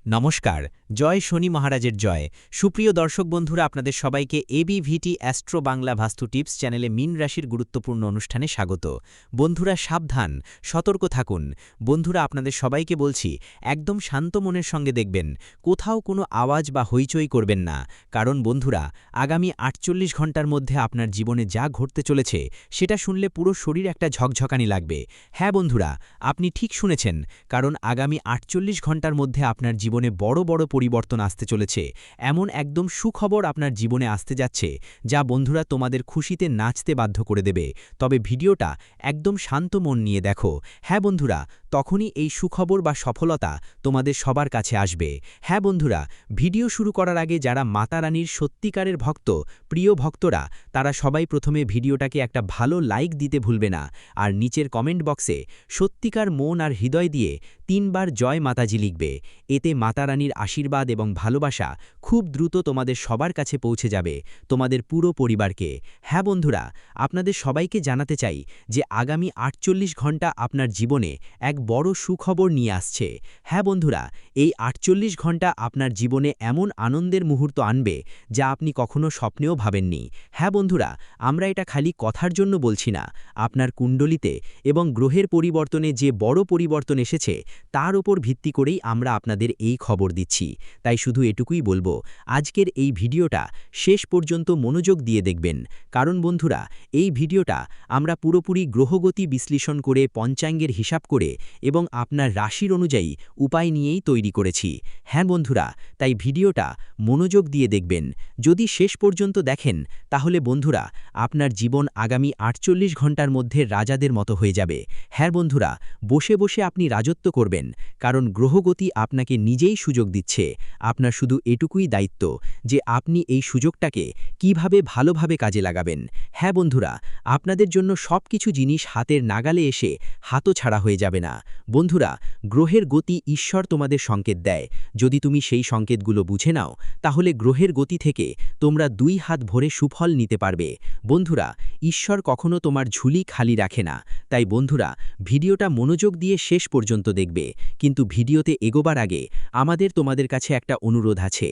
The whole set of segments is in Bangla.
নমস্কার, জয় শনি মহারাজের জয়। সুপ্রিয় দর্শক বন্ধুরা, আপনাদের সবাইকে এবিভিটি অ্যাস্ট্রো বাংলা ভাস্তু টিপস চ্যানেলে মীন রাশির গুরুত্বপূর্ণ অনুষ্ঠানে স্বাগত। বন্ধুরা সাবধান, সতর্ক থাকুন। বন্ধুরা আপনাদের সবাইকে বলছি, একদম শান্ত মনের সঙ্গে দেখবেন, কোথাও কোনো আওয়াজ বা হইচই করবেন না। কারণ বন্ধুরা, আগামী ৪৮ ঘন্টার মধ্যে আপনার জীবনে যা ঘটতে চলেছে সেটা শুনলে পুরো শরীর একটা ঝকঝকানি লাগবে। হ্যাঁ বন্ধুরা, আপনি ঠিক শুনেছেন, কারণ আগামী ৪৮ ঘন্টার মধ্যে আপনার জীবনে বড় বড় পরিবর্তন আসতে চলেছে। এমন একদম সুখবর আপনার জীবনে আসতে যাচ্ছে, যা বন্ধুরা তোমাদের খুশিতে নাচতে বাধ্য করে দেবে। তবে ভিডিওটা একদম শান্ত মন নিয়ে দেখো। হ্যাঁ বন্ধুরা, তখনই এই সুখবর বা সফলতা তোমাদের সবার কাছে আসবে। হ্যাঁ বন্ধুরা, ভিডিও শুরু করার আগে যারা মাতা রানীর সত্যিকারের ভক্ত, প্রিয় ভক্তরা, তারা সবাই প্রথমে ভিডিওটাকে একটা ভালো লাইক দিতে ভুলবে না। আর নিচের কমেন্ট বক্সে সত্যিকার মন আর হৃদয় দিয়ে ৩ বার জয় মাতাজি লিখবে। এতে মাতা রানীর আশীর্বাদ এবং ভালোবাসা খুব দ্রুত তোমাদের সবার কাছে পৌঁছে যাবে, তোমাদের পুরো পরিবারকে। হ্যাঁ বন্ধুরা, আপনাদের সবাইকে জানাতে চাই যে আগামী ৪৮ ঘন্টা আপনার জীবনে এক বড় সুখবর নিয়ে আসছে। হ্যাঁ বন্ধুরা, এই ৪৮ ঘন্টা আপনার জীবনে এমন আনন্দের মুহূর্ত আনবে যা আপনি কখনো স্বপ্নেও ভাবেননি। হ্যাঁ বন্ধুরা, আমরা এটা খালি কথার জন্য বলছি না। আপনার কুণ্ডলিতে এবং গ্রহের পরিবর্তনে যে বড় পরিবর্তন এসেছে তার উপর ভিত্তি করেই আমরা আপনাদের এই খবর দিচ্ছি। তাই শুধু এটুকুই বলবো, আজকের এই ভিডিওটা শেষ পর্যন্ত মনোযোগ দিয়ে দেখবেন। কারণ বন্ধুরা, এই ভিডিওটা আমরা পুরোপুরি গ্রহগতি বিশ্লেষণ করে, পঞ্চাঙ্গের হিসাব করে এবং আপনার রাশির অনুযায়ী উপায় নিয়েই তৈরি করেছি। হ্যাঁ বন্ধুরা, তাই ভিডিওটা মনোযোগ দিয়ে দেখবেন। যদি শেষ পর্যন্ত দেখেন তাহলে বন্ধুরা, আপনার জীবন আগামী ৪৮ ঘন্টার মধ্যে রাজাদের মতো হয়ে যাবে। হ্যাঁ বন্ধুরা, বসে বসে আপনি রাজত্ব করবেন, কারণ গ্রহগতি আপনাকে নিজেই সুযোগ দিচ্ছে। আপনার শুধু এটুকুই দায়িত্ব যে আপনি এই সুযোগটাকে কিভাবে ভালোভাবে কাজে লাগাবেন। হ্যাঁ বন্ধুরা, আপনাদের জন্য সবকিছু জিনিস হাতের নাগালে এসে হাতছাড়া হয়ে যাবে না। বন্ধুরা, গ্রহের গতি ঈশ্বর তোমাদের সংকেত দেয়। যদি তুমি সেই সংকেতগুলো বুঝে নাও, তাহলে গ্রহের গতি থেকে তোমরা ২ হাত ভরে সুফল নিতে পারবে। বন্ধুরা, ঈশ্বর কখনো তোমার ঝুলি খালি রাখে না। তাই বন্ধুরা, ভিডিওটা মনোযোগ দিয়ে শেষ পর্যন্ত দেখবে। কিন্তু ভিডিওতে এগোবার আগে আমাদের তোমাদের কাছে একটা অনুরোধ আছে।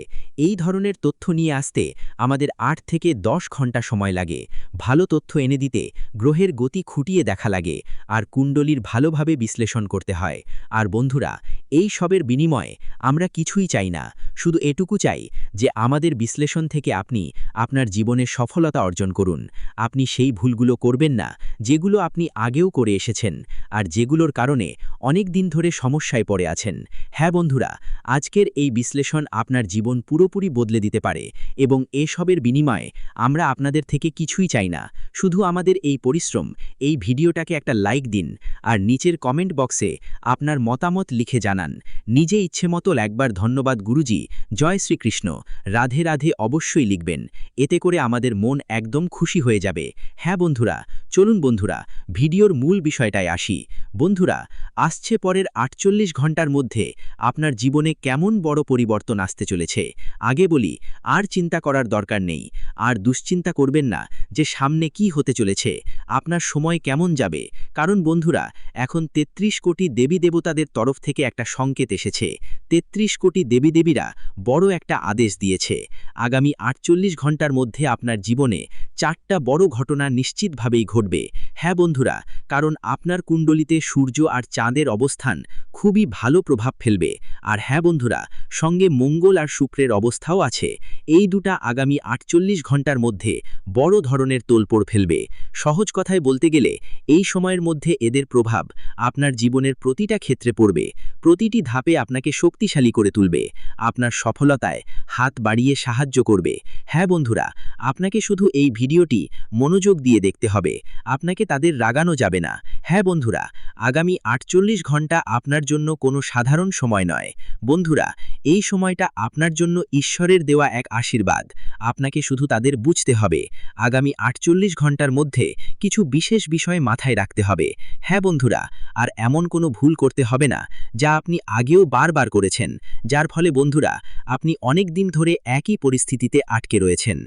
এই ধরনের তথ্য নিয়ে আসতে আমাদের ৮ থেকে ১০ ঘন্টা সময় লাগে। ভালো তথ্য এনে দিতে গ্রহের গতি খুঁটিয়ে দেখা লাগে, আর কুণ্ডলীর ভালোভাবে বিশ্লেষণ করতে হয়। আর বন্ধুরা, এই সবের বিনিময়ে আমরা কিছুই চাই না, শুধু এটুকু চাই যে আমাদের বিশ্লেষণ থেকে আপনি আপনার জীবনে সফলতা অর্জন করুন। আপনি সেই ভুলগুলো করবেন না যেগুলো আপনি আগেও করে এসেছেন, আর যেগুলোর কারণে অনেক দিন ধরে সমস্যায় পড়ে আছেন। হ্যাঁ বন্ধুরা, আজকের এই বিশ্লেষণ আপনার জীবন পুরোপুরি বদলে দিতে পারে, এবং এসবের বিনিময়ে আমরা আপনাদের থেকে কিছুই চাই না, শুধু আমাদের এই পরিশ্রম। এই ভিডিওটাকে একটা লাইক দিন, আর নিচের কমেন্ট বক্সে আপনার মতামত লিখে জানান। নিজে ইচ্ছেমতো একবার ধন্যবাদ গুরুজি, জয় শ্রীকৃষ্ণ, রাধে রাধে অবশ্যই লিখবেন। এতে করে আমাদের মন একদম খুশি হয়ে যাবে। হ্যাঁ বন্ধুরা, চলুন বন্ধুরা, ভিডিওর মূল বিষয়টায় আসি। বন্ধুরা, আসছে পরের ৪৮ ঘন্টার মধ্যে আপনার জীবনে কেমন বড় পরিবর্তন আসতে চলেছে। আগে বলি, আর চিন্তা করার দরকার নেই, আর দুশ্চিন্তা করবেন না যে সামনে কি হতে চলেছে, আপনার সময় কেমন যাবে। কারণ বন্ধুরা, এখন ৩৩ কোটি দেবী দেবতাদের তরফ থেকে একটা সংকেত এসেছে। ৩৩ কোটি দেবী দেবীরা বড় একটা আদেশ দিয়েছে। আগামী ৪৮ ঘন্টার মধ্যে আপনার জীবনে ৪টা বড় ঘটনা নিশ্চিতভাবেই ঘটবে। হ্যাঁ বন্ধুরা, কারণ আপনার কুণ্ডলিতে সূর্য আর চাঁদের অবস্থান খুবই ভালো প্রভাব ফেলবে। আর হ্যাঁ বন্ধুরা, সঙ্গে মঙ্গল আর শুক্রের অবস্থাও আছে। এই দুটা আগামী ৪৮ ঘন্টার মধ্যে বড় ধরনের তোলপড় ফেলবে। সহজ কথায় বলতে গেলে, এই সময়ের মধ্যে এদের প্রভাব আপনার জীবনের প্রতিটা ক্ষেত্রে পড়বে, প্রতিটি ধাপে আপনাকে শক্তিশালী করে তুলবে, আপনার সফলতায় হাত বাড়িয়ে সাহায্য করবে। হ্যাঁ বন্ধুরা, আপনাকে শুধু এই ভিডিওটি মনোযোগ দিয়ে দেখতে হবে, আপনাকে তাদের রাগানো যাবে না। হ্যাঁ বন্ধুরা, আগামী ৪৮ ঘন্টা আপনার জন্য কোনো সাধারণ সময় নয়। বন্ধুরা, এই সময়টা আপনার জন্য ঈশ্বরের দেওয়া এক আশীর্বাদ। আপনাকে শুধু তাদের বুঝতে হবে। আগামী ৪৮ ঘন্টার মধ্যে কিছু বিশেষ বিষয় মাথায় রাখতে হবে। হ্যাঁ বন্ধুরা, আর এমন কোনো ভুল করতে হবে না যা আপনি আগেও বারবার করেছেন, যার ফলে বন্ধুরা বন্ধুরা, আপনি অনেক দিন ধরে একই পরিস্থিতিতে আটকে রয়েছেন।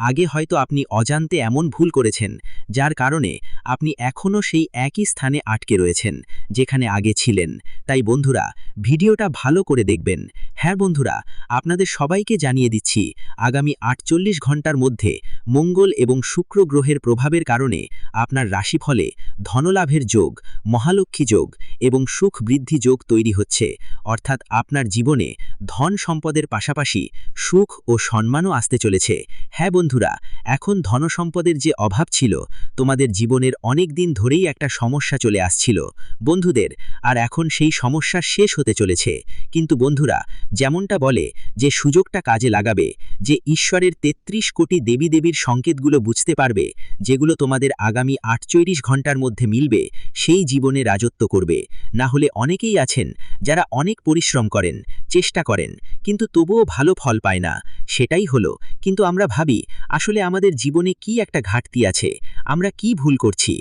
আগে হয়তো আপনি অজান্তে এমন ভুল করেছেন, যার কারণে আপনি এখনও সেই একই স্থানে আটকে রয়েছেন, যেখানে আগে ছিলেন। তাই বন্ধুরা, ভিডিওটা ভালো করে দেখবেন। হ্যাঁ বন্ধুরা, আপনাদের সবাইকে জানিয়ে দিচ্ছি, আগামী 48 ঘন্টার মধ্যে মঙ্গল এবং শুক্র গ্রহের প্রভাবের কারণে আপনার রাশিফলে ধনলাভের যোগ, মহালক্ষ্মী যোগ এবং সুখ বৃদ্ধি যোগ তৈরি হচ্ছে। অর্থাৎ আপনার জীবনে ধন সম্পদের পাশাপাশি সুখ ও সম্মানও আসতে চলেছে। হ্যাঁ বন্ধুরা, এখন ধনসম্পদের যে অভাব ছিল, তোমাদের জীবনের অনেক দিন ধরেই একটা সমস্যা চলে আসছিল বন্ধুদের, আর এখন সেই সমস্যা শেষ হতে চলেছে। কিন্তু বন্ধুরা, যেমনটা বলে যে সুযোগটা কাজে লাগাবে, যে ঈশ্বরের ৩৩ কোটি দেবী দেবীর সংকেতগুলো বুঝতে পারবে, যেগুলো তোমাদের আগামী ৪৮ ঘন্টার মধ্যে মিলবে, সেই জীবনে রাজত্ব করবে। না হলে অনেকেই আছেন যারা অনেক পরিশ্রম করেন, চেষ্টা করেন, কিন্তু তবুও ভালো ফল পায় না। সেটাই হলো, কিন্তু আমরা ভাবি আসলে আমাদের জীবনে কি একটা ঘাটতি আছে, আমরা কি ভুল করছি,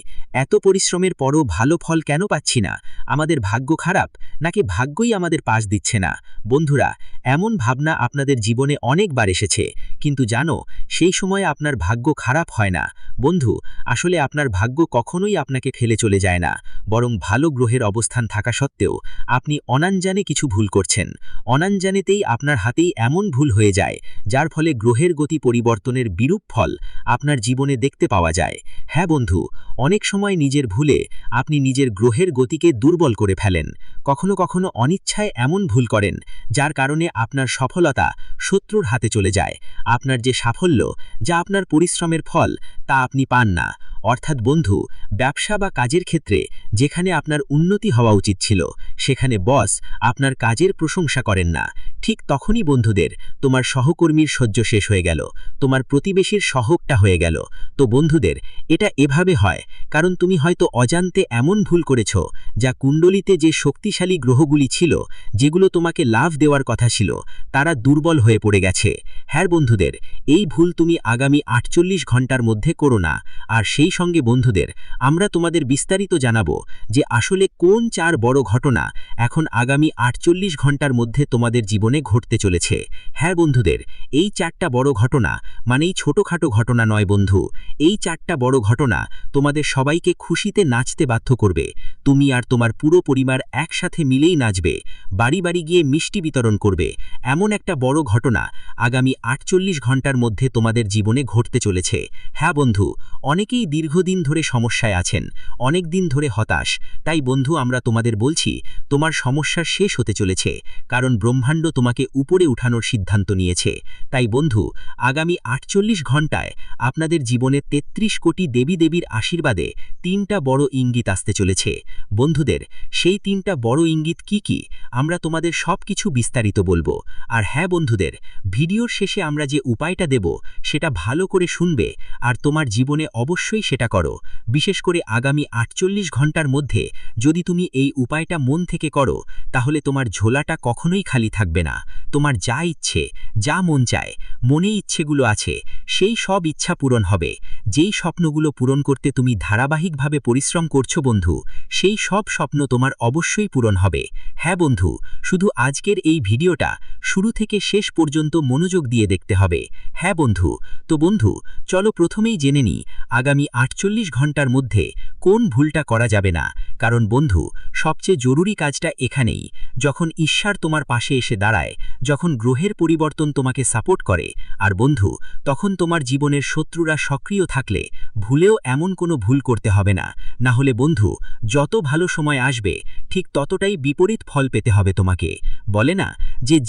এত পরিশ্রমের পরও ভালো ফল কেন পাচ্ছি না, আমাদের ভাগ্য খারাপ নাকি ভাগ্যই আমাদের পাশ দিচ্ছে না। বন্ধুরা, এমন ভাবনা আপনাদের জীবনে অনেকবার এসেছে, কিন্তু জানো, সেই সময় আপনার ভাগ্য খারাপ হয় না বন্ধু। আসলে আপনার ভাগ্য কখনোই আপনাকে ফেলে চলে যায় না, বরং ভালো গ্রহের অবস্থান থাকা সত্ত্বেও আপনি অনাঞ্জানে কিছু ভুল করছেন। অনাঞ্জানেতেই আপনার হাতেই এমন ভুল হয়ে যায়, যার ফলে গ্রহের গতি পরিবর্তনের বিরূপ ফল আপনার জীবনে দেখতে পাওয়া যায়। হ্যাঁ বন্ধু, অনেক সময় নিজের ভুলে আপনি নিজের গ্রহের গতিকে দুর্বল করে ফেলেন। কখনো কখনো অনিচ্ছায় এমন ভুল করেন, যার কারণে আপনার সফলতা শত্রুর হাতে চলে যায়। আপনার যে সাফল্য, যা আপনার পরিশ্রমের ফল, তা আপনি পান না। অর্থাৎ বন্ধু, ব্যবসা বা কাজের ক্ষেত্রে যেখানে আপনার উন্নতি হওয়া উচিত ছিল, সেখানে বস আপনার কাজের প্রশংসা করেন না। ঠিক তখনই বন্ধুদের তোমার সহকর্মীর সহ্য শেষ হয়ে গেল, তোমার প্রতিবেশীর সহকটা হয়ে গেল। তো বন্ধুদের, এটা এভাবে হয় কারণ তুমি হয়তো অজান্তে এমন ভুল করেছ, যা কুণ্ডলিতে যে শক্তিশালী গ্রহগুলি ছিল, যেগুলো তোমাকে লাভ দেওয়ার কথা ছিল, তারা দুর্বল হয়ে পড়ে গেছে। হ্যাঁ বন্ধুদের, এই ভুল তুমি আগামী ৪৮ ঘন্টার মধ্যে করো না। আর সেই সঙ্গে বন্ধুদের, আমরা তোমাদের বিস্তারিত জানাবো যে আসলে কোন ৪ বড় ঘটনা এখন আগামী ৪৮ ঘন্টার মধ্যে তোমাদের জীবনে ঘটতে চলেছে। হ্যাঁ বন্ধুদের, এই ৪টা বড় ঘটনা মানেই ছোটখাটো ঘটনা নয় বন্ধু। এই ৪টা বড় ঘটনা তোমাদের সবাইকে খুশিতে নাচতে বাধ্য করবে। তুমি আর তোমার পুরো পরিবার একসাথে মিলেই নাচবে, বাড়ি বাড়ি গিয়ে মিষ্টি বিতরণ করবে। এমন একটা বড় ঘটনা আগামী ৪৮ ঘন্টার মধ্যে তোমাদের জীবনে ঘটতে চলেছে। হ্যাঁ বন্ধু, অনেকেই দীর্ঘদিন ধরে সমস্যায় আছেন, অনেক দিন ধরে হতাশ। তাই বন্ধু, আমরা তোমাদের বলছি, তোমার সমস্যা শেষ হতে চলেছে, কারণ ব্রহ্মাণ্ড তোমাকে উপরে উঠানোর সিদ্ধান্ত নিয়েছে। তাই বন্ধু, আগামী ৪৮ ঘন্টায় আপনাদের জীবনে ৩৩ কোটি দেবী দেবীর আশীর্বাদে ৩টা বড় ইঙ্গিত আসতে চলেছে। বন্ধুদের, সেই ৩টা বড় ইঙ্গিত কি কি, আমরা তোমাদের সব কিছু বিস্তারিত বলবো। আর হ্যাঁ বন্ধুদের, ভিডিওর শেষে আমরা যে উপায়টা দেব, সেটা ভালো করে শুনবে আর তোমার জীবনে অবশ্যই সেটা করো। বিশেষ করে আগামী ৪৮ ঘন্টার মধ্যে যদি তুমি এই উপায়টা মন থেকে করো, তাহলে তোমার ঝোলাটা কখনোই খালি থাকবে না। তোমার যা ইচ্ছে, যা মন চায়, মনে ইচ্ছেগুলো আছে, সেই সব ইচ্ছা পূরণ হবে। যেই স্বপ্নগুলো পূরণ করতে তুমি ধারাবাহিকভাবে পরিশ্রম করছো বন্ধু, সেই সব স্বপ্ন তোমার অবশ্যই পূরণ হবে। হ্যাঁ বন্ধু, শুধু আজকের এই ভিডিওটা শুরু থেকে শেষ পর্যন্ত মনোযোগ দিয়ে দেখতে হবে। হ্যাঁ বন্ধু, তো বন্ধু চলো প্রথমেই জেনে নিই আগামী ৪৮ ঘন্টার মধ্যে কোন ভুলটা করা যাবে না। কারণ বন্ধু, সবচেয়ে জরুরি কাজটা এখানেই, যখন ঈশ্বর তোমার পাশে এসে দাঁড়ায়, যখন গ্রহের পরিবর্তন তোমাকে সাপোর্ট করে। আর বন্ধু, তখন তোমার জীবনের শত্রুরা সক্রিয় থাকলে ভুলেও এমন কোনো ভুল করতে হবে না। না হলে বন্ধু, যত ভালো সময় আসবে, ঠিক ততটাই বিপরীত ফল পেতে হবে তোমাকে। বলে না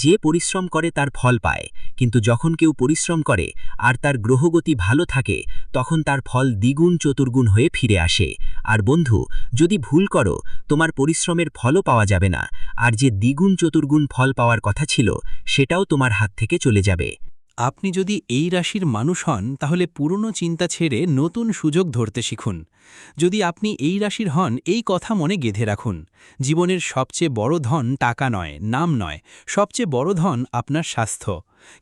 যে পরিশ্রম করে তার ফল পায়, কিন্তু যখন কেউ পরিশ্রম করে আর তার গ্রহগতি ভালো থাকে, তখন তার ফল দ্বিগুণ চতুর্গুণ হয়ে ফিরে আসে। আর বন্ধু, যদি ভুল করো, তোমার পরিশ্রমের ফলও পাওয়া যাবে না, আর যে দ্বিগুণ চতুর্গুণ ফল পাওয়ার কথা ছিল, সেটাও তোমার হাত থেকে চলে যাবে। আপনি যদি এই রাশির মানুষ হন, তাহলে পুরনো চিন্তা ছেড়ে নতুন সুযোগ ধরতে শিখুন। যদি আপনি এই রাশির হন, এই কথা মনে গেঁথে রাখুন, জীবনের সবচেয়ে বড় ধন টাকা নয়, নাম নয়, সবচেয়ে বড় ধন আপনার স্বাস্থ্য।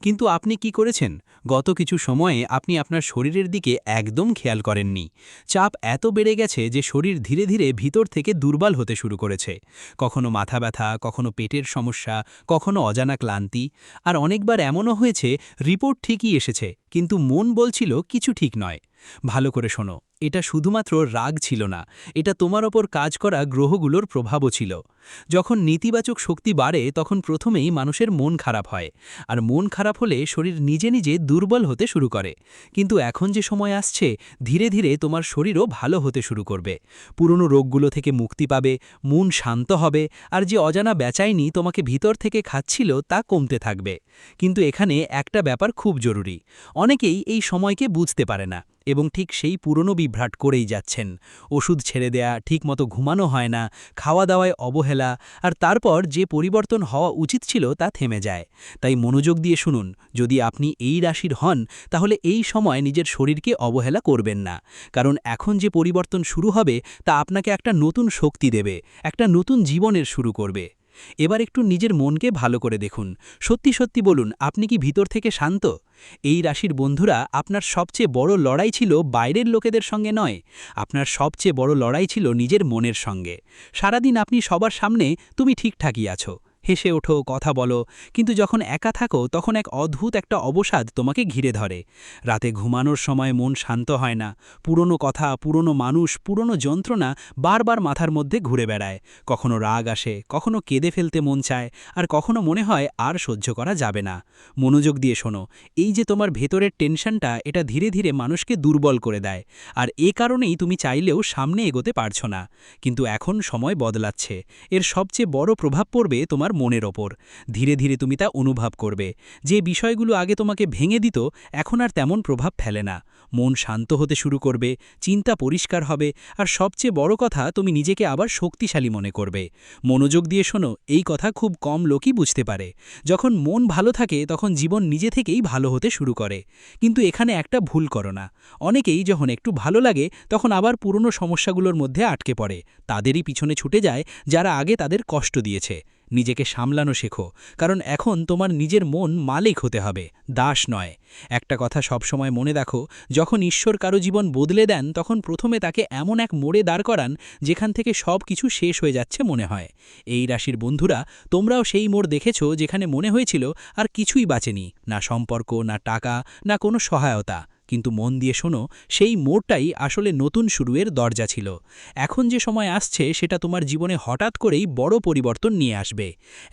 কিন্তু আপনি কি করেছেন? গত কিছু সময়ে আপনি আপনার শরীরের দিকে একদম খেয়াল করেননি। চাপ এত বেড়ে গেছে যে শরীর ধীরে ধীরে ভিতর থেকে দুর্বল হতে শুরু করেছে। কখনো মাথা ব্যথা, কখনো পেটের সমস্যা, কখনো অজানা ক্লান্তি। আর অনেকবার এমনও হয়েছে রিপোর্ট ঠিকই এসেছে, কিন্তু মন বলছিল কিছু ঠিক নয়। ভালো করে শোনো, এটা শুধুমাত্র রাগ ছিল না, এটা তোমার ওপর কাজ করা গ্রহগুলোর প্রভাবও ছিল। যখন নেতিবাচক শক্তি বাড়ে তখন প্রথমেই মানুষের মন খারাপ হয়, আর মন খারাপ হলে শরীর নিজে নিজে দুর্বল হতে শুরু করে। কিন্তু এখন যে সময় আসছে, ধীরে ধীরে তোমার শরীরও ভালো হতে শুরু করবে। পুরনো রোগগুলো থেকে মুক্তি পাবে, মন শান্ত হবে, আর যে অজানা বেচাইনি তোমাকে ভিতর থেকে খাচ্ছিল তা কমতে থাকবে। কিন্তু এখানে একটা ব্যাপার খুব জরুরি। অনেকেই এই সময়কে বুঝতে পারে না এবং ঠিক সেই পুরনো বিভ্রাট করেই যাচ্ছেন। ওষুধ ছেড়ে দেয়া, ঠিকমতো ঘুমানো হয় না, খাওয়া দাওয়ায় অবহেলা, আর তারপর যে পরিবর্তন হওয়া উচিত ছিল তা থেমে যায়। তাই মনোযোগ দিয়ে শুনুন, যদি আপনি এই রাশির হন তাহলে এই সময় নিজের শরীরকে অবহেলা করবেন না। কারণ এখন যে পরিবর্তন শুরু হবে তা আপনাকে একটা নতুন শক্তি দেবে, একটা নতুন জীবনের শুরু করবে। এবার একটু নিজের মনকে ভালো করে দেখুন। সত্যি সত্যি বলুন, আপনি কি ভিতর থেকে শান্ত? এই রাশির বন্ধুরা, আপনার সবচেয়ে বড় লড়াই ছিল বাইরের লোকেদের সঙ্গে নয়, আপনার সবচেয়ে বড় লড়াই ছিল নিজের মনের সঙ্গে। সারাদিন আপনি সবার সামনে তুমি ঠিকঠাকই আছো, হেসে ওঠো, কথা বলো, কিন্তু যখন একা থাকো তখন এক অদ্ভুত একটা অবসাদ তোমাকে ঘিরে ধরে। রাতে ঘুমানোর সময় মন শান্ত হয় না, পুরনো কথা, পুরনো মানুষ, পুরনো যন্ত্রণা বারবার মাথার মধ্যে ঘুরে বেড়ায়। কখনো রাগ আসে, কখনো কেঁদে ফেলতে মন চায়, আর কখনো মনে হয় আর সহ্য করা যাবে না। মনোযোগ দিয়ে শোনো, এই যে তোমার ভেতরের টেনশনটা, এটা ধীরে ধীরে মানুষকে দুর্বল করে দেয়, আর এ কারণেই তুমি চাইলেও সামনে এগোতে পারছো না। কিন্তু এখন সময় বদলাচ্ছে, এর সবচেয়ে বড় প্রভাব পড়বে তোমার মনের ওপর। ধীরে ধীরে তুমি তা অনুভব করবে। যে বিষয়গুলো আগে তোমাকে ভেঙে দিত এখন আর তেমন প্রভাব ফেলে না। মন শান্ত হতে শুরু করবে, চিন্তা পরিষ্কার হবে, আর সবচেয়ে বড় কথা, তুমি নিজেকে আবার শক্তিশালী মনে করবে। মনোযোগ দিয়ে শোনো, এই কথা খুব কম লোকই বুঝতে পারে। যখন মন ভালো থাকে তখন জীবন নিজে থেকেই ভালো হতে শুরু করে। কিন্তু এখানে একটা ভুল করো না। অনেকেই যখন একটু ভালো লাগে তখন আবার পুরনো সমস্যাগুলোর মধ্যে আটকে পড়ে, তাদেরই পিছনে ছুটে যায় যারা আগে তাদের কষ্ট দিয়েছে। নিজেকে সামলানো শেখো, কারণ এখন তোমার নিজের মন মালিক হতে হবে, দাস নয়। একটা কথা সবসময় মনে রাখো, যখন ঈশ্বর কারো জীবন বদলে দেন তখন প্রথমে তাকে এমন এক মোড়ে দাঁড় করান যেখান থেকে সব কিছু শেষ হয়ে যাচ্ছে মনে হয়। এই রাশির বন্ধুরা, তোমরাও সেই মোড় দেখেছো যেখানে মনে হয়েছিল আর কিছুই বাঁচেনি, না সম্পর্ক, না টাকা, না কোনো সহায়তা। কিন্তু মন দিয়ে শোনো, সেই মোড়টাই আসলে নতুন শুরুয়ের দরজা ছিল। এখন যে সময় আসছে সেটা তোমার জীবনে হঠাৎ করেই বড় পরিবর্তন নিয়ে আসবে।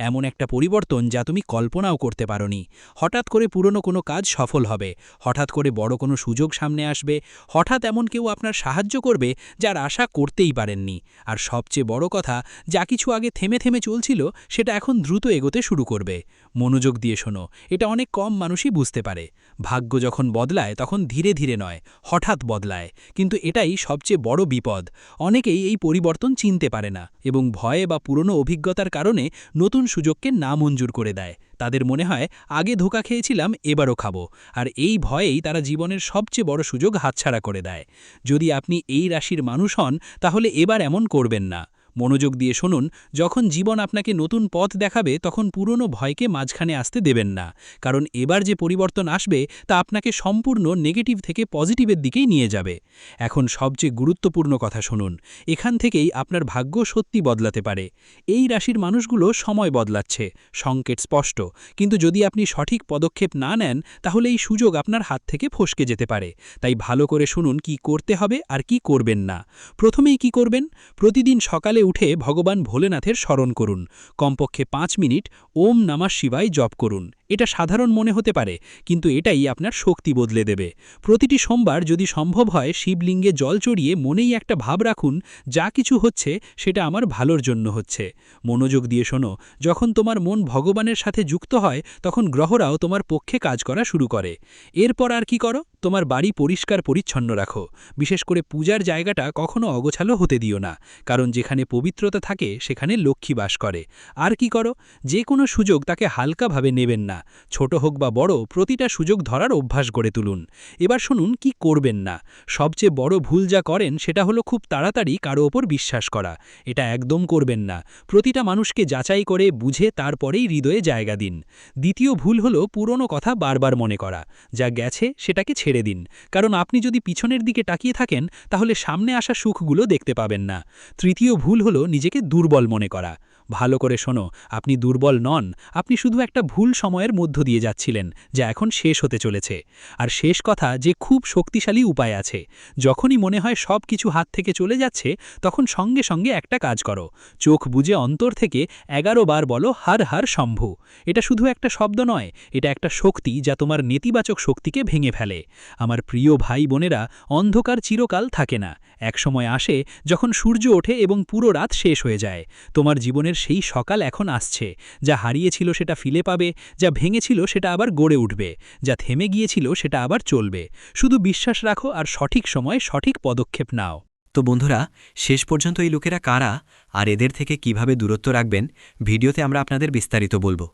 এমন একটা পরিবর্তন যা তুমি কল্পনাও করতে পারোনি। হঠাৎ করে পুরনো কোনো কাজ সফল হবে, হঠাৎ করে বড় কোনো সুযোগ সামনে আসবে, হঠাৎ এমন কেউ আপনার সাহায্য করবে যার আশা করতেই পারেননি। আর সবচেয়ে বড় কথা, যা কিছু আগে থেমে থেমে চলছিল সেটা এখন দ্রুত এগোতে শুরু করবে। মনোযোগ দিয়ে শোনো, এটা অনেক কম মানুষই বুঝতে পারে। ভাগ্য যখন বদলায় তখন ধীরে ধীরে নয়, হঠাৎ বদলায়। কিন্তু এটাই সবচেয়ে বড় বিপদ। অনেকেই এই পরিবর্তন চিনতে পারে না এবং ভয়ে বা পুরনো অভিজ্ঞতার কারণে নতুন সুযোগকে নামঞ্জুর করে দেয়। তাদের মনে হয় আগে ধোঁকা খেয়েছিলাম, এবারও খাবো, আর এই ভয়েই তারা জীবনের সবচেয়ে বড় সুযোগ হাতছাড়া করে দেয়। যদি আপনি এই রাশির মানুষ হন তাহলে এবার এমন করবেন না। মনোযোগ দিয়ে শুনুন, যখন জীবন আপনাকে নতুন পথ দেখাবে তখন পুরনো ভয়কে মাঝখানে আসতে দেবেন না। কারণ এবার যে পরিবর্তন আসবে তা আপনাকে সম্পূর্ণ নেগেটিভ থেকে পজিটিভের দিকেই নিয়ে যাবে। এখন সবচেয়ে গুরুত্বপূর্ণ কথা শুনুন, এখান থেকেই আপনার ভাগ্য সত্যি বদলাতে পারে। এই রাশির মানুষগুলো সময় বদলাচ্ছে, সংকেত স্পষ্ট, কিন্তু যদি আপনি সঠিক পদক্ষেপ না নেন তাহলে এই সুযোগ আপনার হাত থেকে ফসকে যেতে পারে। তাই ভালো করে শুনুন কি করতে হবে আর কি করবেন না। প্রথমেই কি করবেন? প্রতিদিন সকালে উঠে ভগবান ভোলেনাথের স্মরণ করুন। কমপক্ষে 5 মিনিট ওম নমঃ শিবায় জপ করুন। এটা সাধারণ মনে হতে পারে, কিন্তু এটাই আপনার শক্তি বদলে দেবে। প্রতিটি সোমবার যদি সম্ভব হয় শিবলিঙ্গে জল চড়িয়ে মনেই একটা ভাব রাখুন, যা কিছু হচ্ছে সেটা আমার ভালোর জন্য হচ্ছে। মনোযোগ দিয়ে শোনো, যখন তোমার মন ভগবানের সাথে যুক্ত হয় তখন গ্রহরাও তোমার পক্ষে কাজ করা শুরু করে। এরপর আর কি করো? তোমার বাড়ি পরিষ্কার পরিচ্ছন্ন রাখো। বিশেষ করে পূজার জায়গাটা কখনো অগোছালো হতে দিও না, কারণ যেখানে পবিত্রতা থাকে সেখানে লক্ষ্মী বাস করে। আর কি করো? যে কোনো সুযোগ তাকে হালকাভাবে নেবেন না। না। ছোট হোক বা বড়, প্রতিটা সুযোগ ধরার অভ্যাস গড়ে তুলুন। এবার শুনুন কি করবেন না। সবচেয়ে বড় ভুল যা করেন সেটা হলো খুব তাড়াতাড়ি কারো ওপর বিশ্বাস করা। এটা একদম করবেন না। প্রতিটা মানুষকে যাচাই করে বুঝে তারপরেই হৃদয়ে জায়গা দিন। দ্বিতীয় ভুল হলো পুরনো কথা বারবার মনে করা। যা গেছে সেটাকে ছেড়ে দিন, কারণ আপনি যদি পিছনের দিকে তাকিয়ে থাকেন তাহলে সামনে আসা সুখগুলো দেখতে পাবেন না। তৃতীয় ভুল হলো নিজেকে দুর্বল মনে করা। ভালো করে শোনো, আপনি দুর্বল নন, আপনি শুধু একটা ভুল সময়ের মধ্য দিয়ে যাচ্ছিলেন, যা এখন শেষ হতে চলেছে। আর শেষ কথা, যে খুব শক্তিশালী উপায় আছে। যখনই মনে হয় সব কিছু হাত থেকে চলে যাচ্ছে, তখন সঙ্গে সঙ্গে একটা কাজ করো। চোখ বুজে অন্তর থেকে 11 বার বলো, হর হর শম্ভু। এটা শুধু একটা শব্দ নয়, এটা একটা শক্তি যা তোমার নেতিবাচক শক্তিকে ভেঙে ফেলে। আমার প্রিয় ভাই বোনেরা, অন্ধকার চিরকাল থাকে না। এক সময় আসে যখন সূর্য ওঠে এবং পুরো রাত শেষ হয়ে যায়। তোমার জীবনের সেই সকাল এখন আসছে। যা হারিয়েছিল সেটা ফিরে পাবে, যা ভেঙেছিল সেটা আবার গড়ে উঠবে, যা থেমে গিয়েছিল সেটা আবার চলবে। শুধু বিশ্বাস রাখো আর সঠিক সময়ে সঠিক পদক্ষেপ নাও। তো বন্ধুরা, শেষ পর্যন্ত এই লোকেরা কারা আর এদের থেকে কিভাবে দূরত্ব রাখবেন, ভিডিওতে আমরা আপনাদের বিস্তারিত বলবো।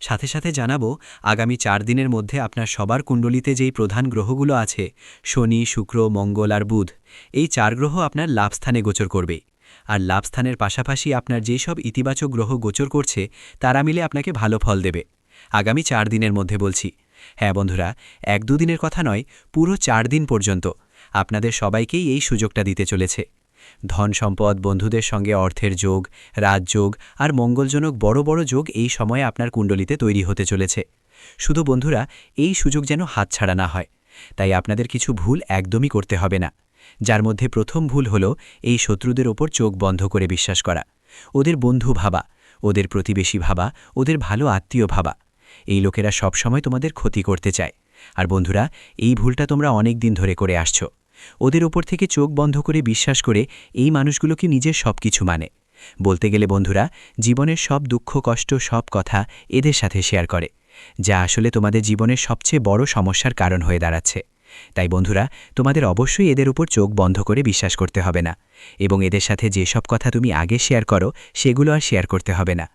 সাথে সাথে জানাবো আগামী 4 দিনের মধ্যে আপনার সবার কুণ্ডলিতে যেই প্রধান গ্রহগুলো আছে, শনি, শুক্র, মঙ্গল আর বুধ, এই 4 গ্রহ আপনার লাভস্থানে গোচর করবে। আর লাভস্থানের পাশাপাশি আপনার যেই সব ইতিবাচক গ্রহ গোচর করছে তারা মিলে আপনাকে ভালো ফল দেবে। আগামী 4 দিনের মধ্যে বলছি। হ্যাঁ বন্ধুরা, 1-2 দিনের কথা নয়, পুরো 4 দিন পর্যন্ত আপনাদের সবাইকেই এই সুযোগটা দিতে চলেছে। ধন সম্পদ, বন্ধুদের সঙ্গে অর্থের যোগ, রাজযোগ আর মঙ্গলজনক বড় বড় যোগ এই সময়ে আপনার কুণ্ডলিতে তৈরি হতে চলেছে। শুধু বন্ধুরা, এই সুযোগ যেন হাতছাড়া না হয়, তাই আপনাদের কিছু ভুল একদমই করতে হবে না। যার মধ্যে প্রথম ভুল হলো এই শত্রুদের ওপর চোখ বন্ধ করে বিশ্বাস করা, ওদের বন্ধু ভাবা, ওদের প্রতিবেশী ভাবা, ওদের ভালো আত্মীয় ভাবা। এই লোকেরা সবসময় তোমাদের ক্ষতি করতে চায়। আর বন্ধুরা, এই ভুলটা তোমরা অনেক দিন ধরে করে আসছো। ওদের ওপর থেকে চোখ বন্ধ করে বিশ্বাস করে এই মানুষগুলোকে নিজের সব কিছু মানে। বলতে গেলে বন্ধুরা, জীবনের সব দুঃখ কষ্ট সব কথা এদের সাথে শেয়ার করে, যা আসলে তোমাদের জীবনের সবচেয়ে বড় সমস্যার কারণ হয়ে দাঁড়াচ্ছে। তাই বন্ধুরা, তোমাদের অবশ্যই এদের উপর চোখ বন্ধ করে বিশ্বাস করতে হবে না, এবং এদের সাথে যেসব কথা তুমি আগে শেয়ার করো সেগুলো আর শেয়ার করতে হবে না।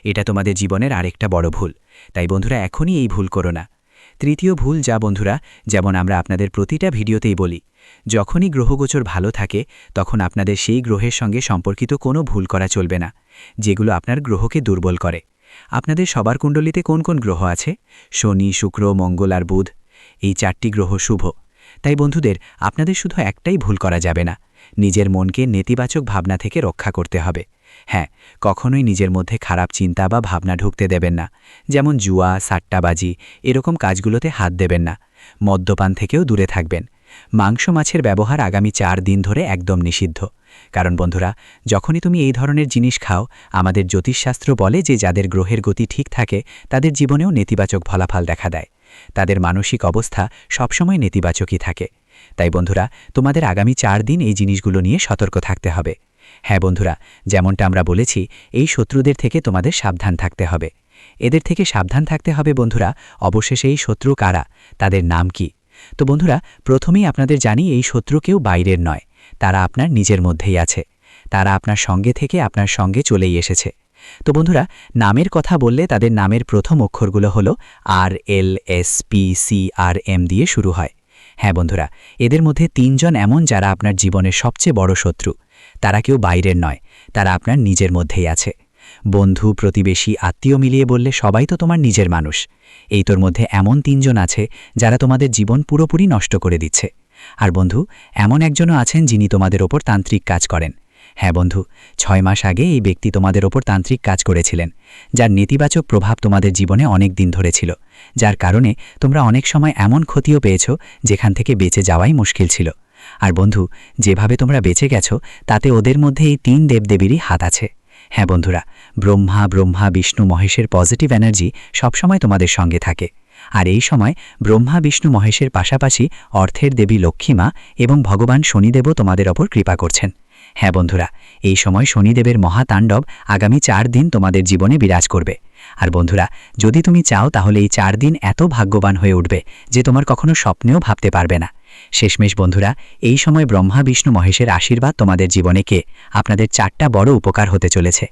এটা তোমাদের জীবনের আরেকটা বড় ভুল। তাই বন্ধুরা, এখনই এই ভুল করো না। তৃতীয় ভুল যা বন্ধুরা, যেমন আমরা আপনাদের প্রতিটা ভিডিওতেই বলি, যখনই গ্রহগোচর ভালো থাকে তখন আপনাদের সেই গ্রহের সঙ্গে সম্পর্কিত কোনো ভুল করা চলবে না, যেগুলো আপনার গ্রহকে দুর্বল করে। আপনাদের সবার কুণ্ডলিতে কোন কোন গ্রহ আছে? শনি, শুক্র, মঙ্গল আর বুধ। এই 4টি গ্রহ শুভ। তাই বন্ধুদের, আপনাদের শুধু একটাই ভুল করা যাবে না, নিজের মনকে নেতিবাচক ভাবনা থেকে রক্ষা করতে হবে। হ্যাঁ, কখনোই নিজের মধ্যে খারাপ চিন্তা বা ভাবনা ঢুকতে দেবেন না, যেমন জুয়া, সাট্টাবাজি, এরকম কাজগুলোতে হাত দেবেন না। মদ্যপান থেকেও দূরে থাকবেন। মাংস মাছের ব্যবহার আগামী 4 দিন ধরে একদম নিষিদ্ধ। কারণ বন্ধুরা, যখনই তুমি এই ধরনের জিনিস খাও, আমাদের জ্যোতিষশাস্ত্র বলে যে যাদের গ্রহের গতি ঠিক থাকে তাদের জীবনেও নেতিবাচক ফলাফল দেখা দেয়, তাদের মানসিক অবস্থা সবসময় নেতিবাচকই থাকে। তাই বন্ধুরা, তোমাদের আগামী 4 দিন এই জিনিসগুলো নিয়ে সতর্ক থাকতে হবে। হ্যাঁ বন্ধুরা, যেমনটা আমরা বলেছি, এই শত্রুদের থেকে তোমাদের সাবধান থাকতে হবে। এদের থেকে সাবধান থাকতে হবে বন্ধুরা। অবশেষে এই শত্রু কারা, তাদের নাম কি? তো বন্ধুরা, প্রথমেই আপনাদের জানি, এই শত্রু কেউ বাইরের নয়, তারা আপনার নিজের মধ্যেই আছে। তারা আপনার সঙ্গে থেকে আপনার সঙ্গে চলেই এসেছে। তো বন্ধুরা, নামের কথা বললে তাদের নামের প্রথম অক্ষরগুলো হলো RLSPCRM দিয়ে শুরু হয়। হ্যাঁ বন্ধুরা, এদের মধ্যে 3 জন এমন যারা আপনার জীবনের সবচেয়ে বড় শত্রু। তারা কেউ বাইরের নয়, তারা আপনার নিজের মধ্যেই আছে। বন্ধু, প্রতিবেশী, আত্মীয় মিলিয়ে বললে সবাই তো তোমার নিজের মানুষ। এই তোর মধ্যে এমন 3 জন আছে যারা তোমাদের জীবন পুরোপুরি নষ্ট করে দিচ্ছে। আর বন্ধু, এমন একজনও আছেন যিনি তোমাদের ওপর তান্ত্রিক কাজ করেন। হ্যাঁ বন্ধু, 6 মাস আগে এই ব্যক্তি তোমাদের ওপর তান্ত্রিক কাজ করেছিলেন, যার নেতিবাচক প্রভাব তোমাদের জীবনে অনেক দিন ধরে ছিল, যার কারণে তোমরা অনেক সময় এমন ক্ষতিও পেয়েছ যেখান থেকে বেঁচে যাওয়াই মুশকিল ছিল। আর বন্ধু, যেভাবে তোমরা বেঁচে গেছো তাতে ওদের মধ্যে এই 3 দেবদেবীরই হাত আছে। হ্যাঁ বন্ধুরা, ব্রহ্মা, বিষ্ণু, মহেশের পজিটিভ এনার্জি সবসময় তোমাদের সঙ্গে থাকে। আর এই সময় ব্রহ্মা, বিষ্ণু, মহেশের পাশাপাশি অর্থের দেবী লক্ষ্মী মা এবং ভগবান শনিদেবও তোমাদের ওপর কৃপা করছেন। হ্যাঁ বন্ধুরা, এই সময় শনিদেবের মহাতাণ্ডব আগামী 4 দিন তোমাদের জীবনে বিরাজ করবে। আর বন্ধুরা, যদি তুমি চাও তাহলে এই 4 দিন এত ভাগ্যবান হয়ে উঠবে যে তোমার কখনো স্বপ্নেও ভাবতে পারবে না। শেষমেশ বন্ধুরা, এই সময় ব্রহ্মা বিষ্ণু মহেশের আশীর্বাদ তোমাদের জীবনে আপনাদের 4টা বড় উপকার হতে চলেছে।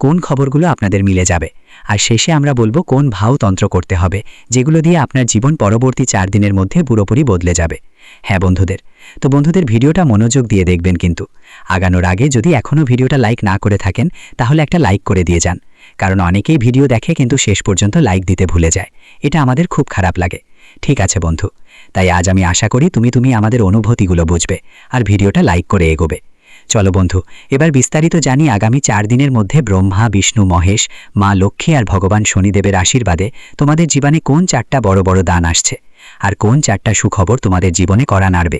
কোন খবরগুলো আপনাদের মিলে যাবে, আর শেষে আমরা বলবো কোন ভাওতন্ত্র করতে হবে, যেগুলো দিয়ে আপনার জীবন পরবর্তী 4 দিনের মধ্যে পুরোপুরি বদলে যাবে। হ্যাঁ বন্ধুদের ভিডিওটা মনোযোগ দিয়ে দেখবেন, কিন্তু আগানোর আগে যদি এখনও ভিডিওটা লাইক না করে থাকেন তাহলে একটা লাইক করে দিয়ে যান, কারণ অনেকেই ভিডিও দেখে কিন্তু শেষ পর্যন্ত লাইক দিতে ভুলে যায়। এটা আমাদের খুব খারাপ লাগে। ঠিক আছে বন্ধু, তাই আজ আমি আশা করি তুমি আমাদের অনুভূতিগুলো বুঝবে আর ভিডিওটা লাইক করে এগোবে। চলো বন্ধু, এবার বিস্তারিত জানি আগামী 4 দিনের মধ্যে ব্রহ্মা বিষ্ণু মহেশ, মা লক্ষ্মী আর ভগবান শনিদেবের আশীর্বাদে তোমাদের জীবনে কোন 4টা বড় বড় দান আসছে, আর কোন 4টা সুখবর তোমাদের জীবনে করা নাড়বে।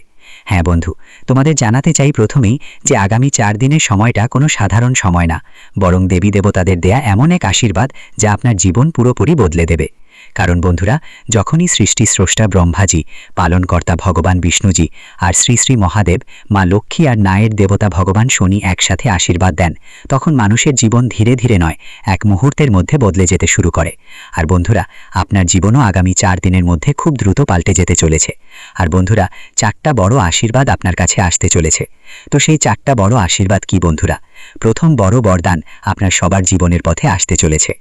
হ্যাঁ বন্ধু, তোমাদের জানাতে চাই প্রথমেই যে আগামী 4 দিনের সময়টা কোনো সাধারণ সময় না, বরং দেবী দেবতাদের দেয়া এমন এক আশীর্বাদ যা আপনার জীবন পুরোপুরি বদলে দেবে। কারণ বন্ধুরা, যখনই সৃষ্টি স্রষ্টা ব্রহ্মাজি, পালনকর্তা ভগবান বিষ্ণুজি আর শ্রী শ্রী মহাদেব, মা লক্ষ্মী আর নায়ের দেবতা ভগবান শনি একসাথে আশীর্বাদ দেন, তখন মানুষের জীবন ধীরে ধীরে নয়, এক মুহূর্তের মধ্যে বদলে যেতে শুরু করে। আর বন্ধুরা, আপনার জীবনও আগামী 4 দিনের মধ্যে খুব দ্রুত পাল্টে যেতে চলেছে। আর বন্ধুরা, 4টা বড় আশীর্বাদ আপনার কাছে আসতে চলেছে। তো সেই 4টা বড় আশীর্বাদ কি বন্ধুরা? প্রথম বড় বরদান আপনার সবার জীবনের পথে আসতে চলেছে।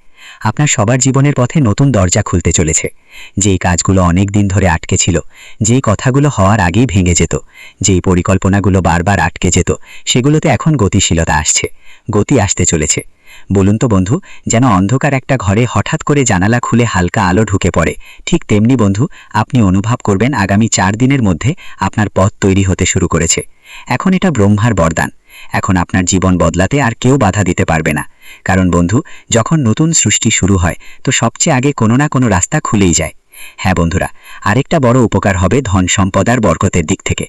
আপনার সবার জীবনের পথে নতুন দরজা খুলতে চলেছে। যেই কাজগুলো অনেক দিন ধরে আটকে ছিল, যেই কথাগুলো হওয়ার আগেই ভেঙে যেত, যেই পরিকল্পনাগুলো বারবার আটকে যেত, সেগুলোতে এখন গতিশীলতা আসছে, গতি আসতে চলেছে। বলুন তো বন্ধু, যেন অন্ধকার একটা ঘরে হঠাৎ করে জানালা খুলে হালকা আলো ঢুকে পড়ে, ঠিক তেমনি বন্ধু আপনি অনুভব করবেন আগামী 4 দিনের মধ্যে আপনার পথ তৈরি হতে শুরু করেছে। এখন এটা ব্রহ্মার বরদান। এখন আপনার জীবন বদলাতে আর কেউ বাধা দিতে পারবে না। কারণ বন্ধু, যখন নতুন সৃষ্টি শুরু হয় তো সবচেয়ে আগে কোনো না কোনো রাস্তা খুলেই যায়। হ্যাঁ বন্ধুরা, আরেকটা বড় উপকার হবে ধন সম্পদ আর বরকতের দিক থেকে।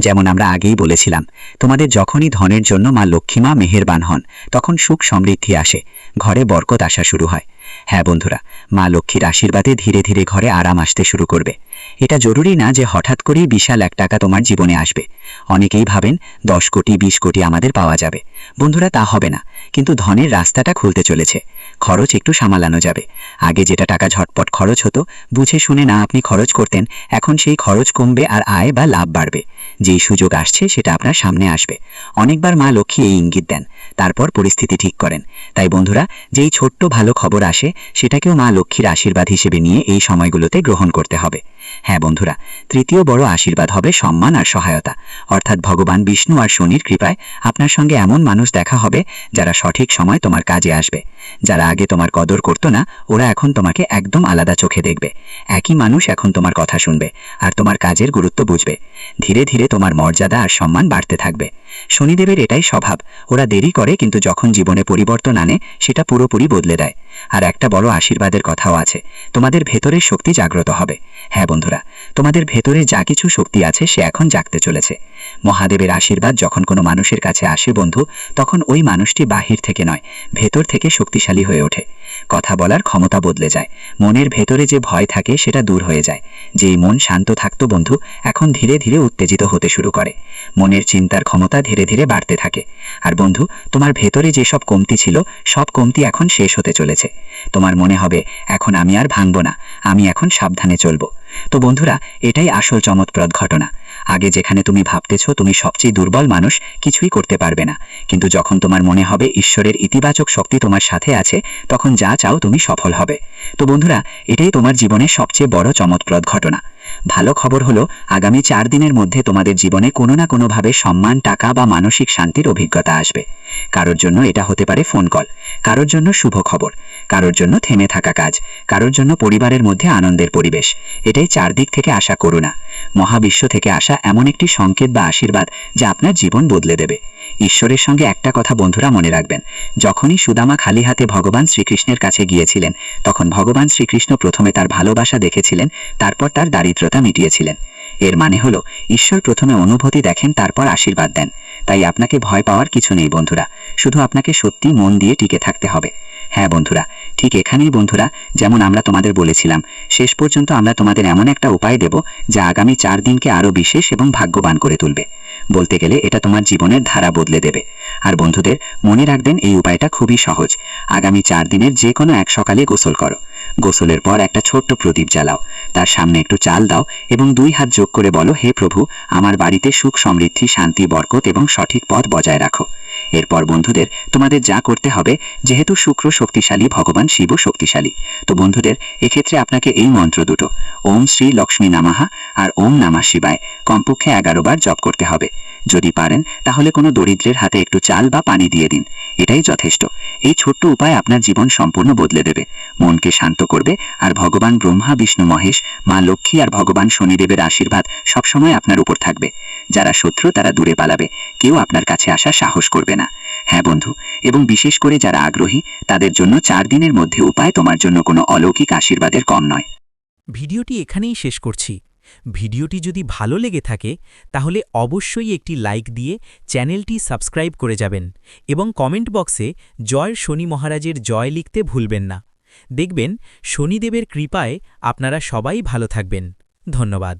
যেমন আমরা আগেই বলেছিলাম, তোমাদের যখনই ধনের জন্য মা লক্ষ্মীমা মেহেরবান হন, তখন সুখ সমৃদ্ধি আসে, ঘরে বরকত আসা শুরু হয়। হ্যাঁ বন্ধুরা, মা লক্ষ্মীর আশীর্বাদে ধীরে ধীরে ঘরে আরাম আসতে শুরু করবে। এটা জরুরি না যে হঠাৎ করেই বিশাল 1 টাকা তোমার জীবনে আসবে। অনেকেই ভাবেন 10 কোটি 20 কোটি আমাদের পাওয়া যাবে। বন্ধুরা, তা হবে না, কিন্তু ধনের রাস্তাটা খুলতে চলেছে। খরচ একটু সামলানো যাবে। আগে যেটা টাকা ঝটপট খরচ হতো, বুঝে শুনে না আপনি খরচ করতেন, এখন সেই খরচ কমবে আর আয় বা লাভ বাড়বে। যেই সুযোগ আসছে সেটা আপনার সামনে আসবে। অনেকবার মা লক্ষ্মী এই ইঙ্গিত দেন, তারপর পরিস্থিতি ঠিক করেন। তাই বন্ধুরা, যেই ছোট্ট ভালো খবর আসে সেটাকেও মা লক্ষ্মীর আশীর্বাদ হিসেবে নিয়ে এই সময়গুলোতে গ্রহণ করতে হবে। হ্যাঁ বন্ধুরা, তৃতীয় বড় আশীর্বাদ হবে সম্মান আর সহায়তা, অর্থাৎ ভগবান বিষ্ণু আর শনির কৃপায় আপনার সঙ্গে এমন মানুষ দেখা হবে যারা সঠিক সময় তোমার কাজে আসবে। যারা আগে তোমার কদর করত না, ওরা এখন তোমাকে একদম আলাদা চোখে দেখবে। একই মানুষ এখন তোমার কথা শুনবে আর তোমার কাজের গুরুত্ব বুঝবে। ধীরে ধীরে তোমার মর্যাদা আর সম্মান বাড়তে থাকবে। শনিদেবের এটাই স্বভাব, ওরা দেরি করে কিন্তু যখন জীবনে পরিবর্তন আনে সেটা পুরোপুরি বদলে দেয়। আর একটা বড় আশীর্বাদের কথাও আছে, তোমাদের ভেতরের শক্তি জাগ্রত হবে। হ্যাঁ বন্ধুরা, তোমাদের ভেতরে যা কিছু শক্তি আছে সে এখন জাগতে চলেছে। মহাদেবের আশীর্বাদ যখন কোনো মানুষের কাছে আসে বন্ধু, তখন ওই মানুষটি বাহির থেকে নয়, ভেতর থেকে শক্তিশালী হয়ে ওঠে। কথা বলার ক্ষমতা বদলে যায়। মনের ভেতরে যে ভয় থাকে সেটা দূর হয়ে যায়। যেই মন শান্ত থাকতো বন্ধু, এখন ধীরে ধীরে উত্তেজিত হতে শুরু করে। মনের চিন্তার ক্ষমতা ধীরে ধীরে বাড়তে থাকে। আর বন্ধু, তোমার ভেতরে যেসব কমতি ছিল সব কমতি এখন শেষ হতে চলেছে। তোমার মনে হবে এখন আমি আর ভাঙব না, আমি এখন সাবধানে চলবো। তো বন্ধুরা, এটাই আসল চমৎপ্রদ ঘটনা। আগে যেখানে তুমি ভাবতেছ তুমি সবচেয়ে দুর্বল মানুষ, কিছুই করতে পারবে না, কিন্তু যখন তোমার মনে হবে ঈশ্বরের ইতিবাচক শক্তি তোমার সাথে আছে, তখন যা চাও তুমি সফল হবে। তো বন্ধুরা, এটাই তোমার জীবনের সবচেয়ে বড় চমৎপ্রদ ঘটনা। ভালো খবর হলো আগামী 4 দিনের মধ্যে তোমাদের জীবনে কোনো না কোনোভাবে সম্মান, টাকা বা মানসিক শান্তির অভিজ্ঞতা আসবে। কারোর জন্য এটা হতে পারে ফোন কল, কারোর জন্য শুভ খবর, কারোর জন্য থেমে থাকা কাজ, কারোর জন্য পরিবারের মধ্যে আনন্দের পরিবেশ। এটাই চারদিক থেকে আসা করুণা, মহাবিশ্ব থেকে আসা এমন একটি সংকেত বা আশীর্বাদ যা আপনার জীবন বদলে দেবে। ঈশ্বরের সঙ্গে একটা কথা বন্ধুরা মনে রাখবেন, যখনই সুদামা খালি হাতে ভগবান শ্রীকৃষ্ণের কাছে গিয়েছিলেন, তখন ভগবান শ্রীকৃষ্ণ প্রথমে তার ভালোবাসা দেখেছিলেন, তারপর তার দারিদ্রতা মিটিয়েছিলেন। এর মানে হলো ঈশ্বর প্রথমে অনুভূতি দেখেন, তারপর আশীর্বাদ দেন। তাই আপনাকে ভয় পাওয়ার কিছু নেই বন্ধুরা, শুধু আপনাকে সত্যি মন দিয়ে টিকে থাকতে হবে। হ্যাঁ বন্ধুরা, ঠিক এখানেই বন্ধুরা, যেমন আমরা তোমাদের বলেছিলাম, শেষ পর্যন্ত আমরা তোমাদের এমন একটা উপায় দেব যা আগামী 4 দিনকে আরও বিশেষ এবং ভাগ্যবান করে তুলবে। বলতে গেলে এটা তোমার জীবনের ধারা বদলে দেবে। আর বন্ধুদের মনে রাখবেন, এই উপায়টা খুবই সহজ। আগামী 4 দিনের যে কোনো এক সকালে গোসল করো। গোসলের পর একটা ছোট্ট প্রদীপ জ্বালাও, তার সামনে একটু চাল দাও এবং 2 হাত যোগ করে বলো, হে প্রভু, আমার বাড়িতে সুখ সমৃদ্ধি শান্তি বরকত এবং সঠিক পথ বজায় রাখো। এরপর বন্ধুদের তোমাদের যা করতে হবে, যেহেতু শুক্র শক্তিশালী, ভগবান শিবও শক্তিশালী, তো বন্ধুদের এক্ষেত্রে আপনাকে এই মন্ত্র দুটো, ওম শ্রী লক্ষ্মী নামাহা আর ওম নমঃ শিবায়, কমপক্ষে 11 বার জপ করতে হবে। যদি পারেন তাহলে কোনো দরিদ্রের হাতে একটু চাল বা পানি দিয়ে দিন, এটাই যথেষ্ট। এই ছোট্ট উপায় আপনার জীবন সম্পূর্ণ বদলে দেবে, মনকে শান্ত করবে, আর ভগবান ব্রহ্মা বিষ্ণু মহেশ, মা লক্ষ্মী আর ভগবান শনিদেবের আশীর্বাদ সবসময় আপনার উপর থাকবে। যারা শত্রু তারা দূরে পালাবে, কেউ আপনার কাছে আসার সাহস করবে না। হ্যাঁ বন্ধু, এবং বিশেষ করে যারা আগ্রহী তাদের জন্য 4 দিনের মধ্যে উপায় তোমার জন্য কোনো অলৌকিক আশীর্বাদের কম নয়। ভিডিওটি এখানেই শেষ করছি। ভিডিওটি যদি ভালো লেগে থাকে তাহলে অবশ্যই একটি লাইক দিয়ে চ্যানেলটি সাবস্ক্রাইব করে যাবেন এবং কমেন্ট বক্সে জয় শনি মহারাজের জয় লিখতে ভুলবেন না। দেখবেন শনিদেবের কৃপায় আপনারা সবাই ভালো থাকবেন। ধন্যবাদ।